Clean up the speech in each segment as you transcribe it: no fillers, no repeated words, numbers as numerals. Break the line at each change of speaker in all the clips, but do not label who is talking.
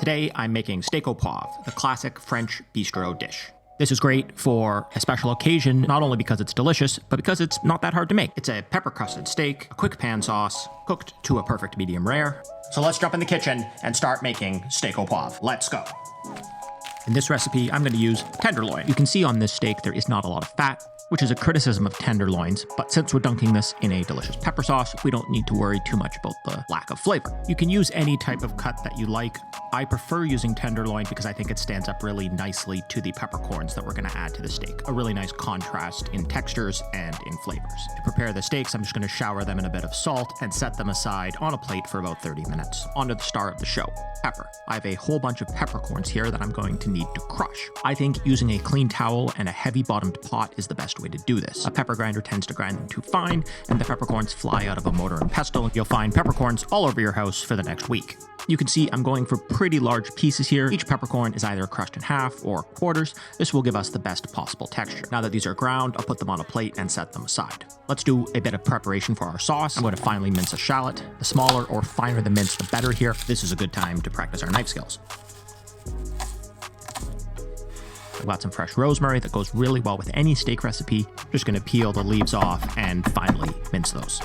Today I'm making steak au poivre, the classic French bistro dish. This is great for a special occasion, not only because it's delicious, but because it's not that hard to make. It's a pepper-crusted steak, a quick pan sauce, cooked to a perfect medium rare. So let's jump in the kitchen and start making steak au poivre. Let's go. In this recipe, I'm going to use tenderloin. You can see on this steak there is not a lot of fat, which is a criticism of tenderloins, but since we're dunking this in a delicious pepper sauce, we don't need to worry too much about the lack of flavor. You can use any type of cut that you like. I prefer using tenderloin because I think it stands up really nicely to the peppercorns that we're going to add to the steak. A really nice contrast in textures and in flavors. To prepare the steaks, I'm just going to shower them in a bit of salt and set them aside on a plate for about 30 minutes. On to the star of the show, pepper. I have a whole bunch of peppercorns here that I'm going to need to crush. I think using a clean towel and a heavy bottomed pot is the best way to do this. A pepper grinder tends to grind them too fine, and the peppercorns fly out of a mortar and pestle. You'll find peppercorns all over your house for the next week. You can see I'm going for pretty large pieces here. Each peppercorn is either crushed in half or quarters. This will give us the best possible texture. Now that these are ground, I'll put them on a plate and set them aside. Let's do a bit of preparation for our sauce. I'm going to finely mince a shallot. The smaller or finer the mince, the better here. This is a good time to practice our knife skills. I've got some fresh rosemary that goes really well with any steak recipe. Just going to peel the leaves off and finely mince those.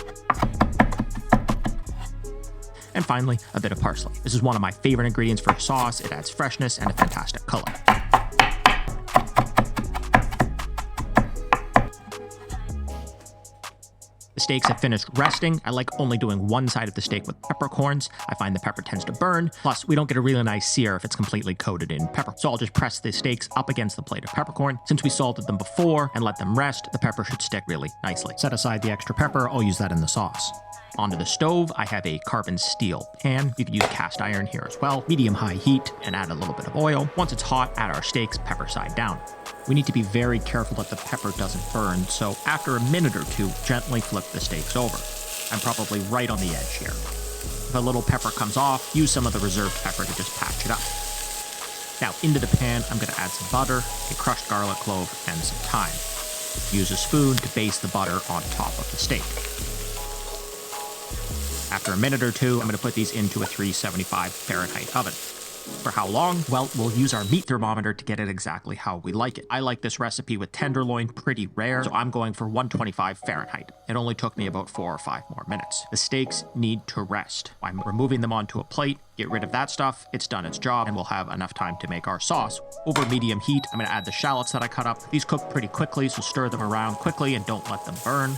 And finally, a bit of parsley. This is one of my favorite ingredients for a sauce. It adds freshness and a fantastic color. The steaks have finished resting. I like only doing one side of the steak with peppercorns. I find the pepper tends to burn. Plus, we don't get a really nice sear if it's completely coated in pepper. So I'll just press the steaks up against the plate of peppercorn. Since we salted them before and let them rest, the pepper should stick really nicely. Set aside the extra pepper. I'll use that in the sauce. Onto the stove, I have a carbon steel pan. You can use cast iron here as well. Medium-high heat and add a little bit of oil. Once it's hot, add our steaks pepper side down. We need to be very careful that the pepper doesn't burn, so after a minute or two, gently flip the steaks over. I'm probably right on the edge here. If a little pepper comes off, use some of the reserved pepper to just patch it up. Now into the pan, I'm going to add some butter, a crushed garlic clove, and some thyme. Use a spoon to baste the butter on top of the steak. After a minute or two, I'm going to put these into a 375 Fahrenheit oven. For how long? Well, we'll use our meat thermometer to get it exactly how we like it. I like this recipe with tenderloin pretty rare, so I'm going for 125 Fahrenheit. It only took me about 4 or 5 more minutes. The steaks need to rest. I'm removing them onto a plate. Get rid of that stuff, it's done its job, and we'll have enough time to make our sauce. Over medium heat, I'm going to add the shallots that I cut up. These cook pretty quickly, so stir them around quickly and don't let them burn.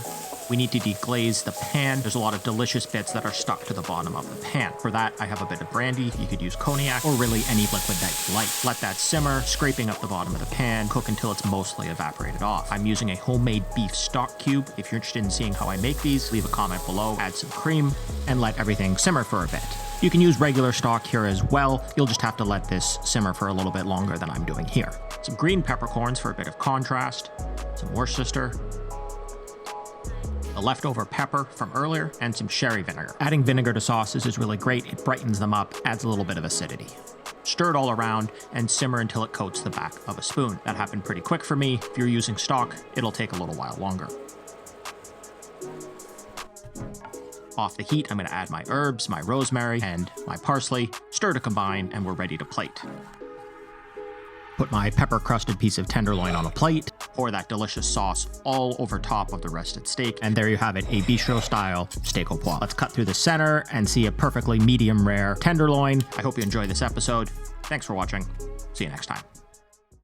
We need to deglaze the pan. There's a lot of delicious bits that are stuck to the bottom of the pan. For that, I have a bit of brandy. You could use cognac or really any liquid that you like. Let that simmer, scraping up the bottom of the pan, cook until it's mostly evaporated off. I'm using a homemade beef stock cube. If you're interested in seeing how I make these, leave a comment below, add some cream, and let everything simmer for a bit. You can use regular stock here as well. You'll just have to let this simmer for a little bit longer than I'm doing here. Some green peppercorns for a bit of contrast, some Worcester, the leftover pepper from earlier, and some sherry vinegar. Adding vinegar to sauces is really great. It brightens them up, adds a little bit of acidity. Stir it all around and simmer until it coats the back of a spoon. That happened pretty quick for me. If you're using stock, it'll take a little while longer. Off the heat, I'm going to add my herbs, my rosemary, and my parsley. Stir to combine, and we're ready to plate. Put my pepper-crusted piece of tenderloin on a plate. Pour that delicious sauce all over top of the rested steak. And there you have it, a bistro-style steak au poivre. Let's cut through the center and see a perfectly medium-rare tenderloin. I hope you enjoyed this episode. Thanks for watching. See you next time.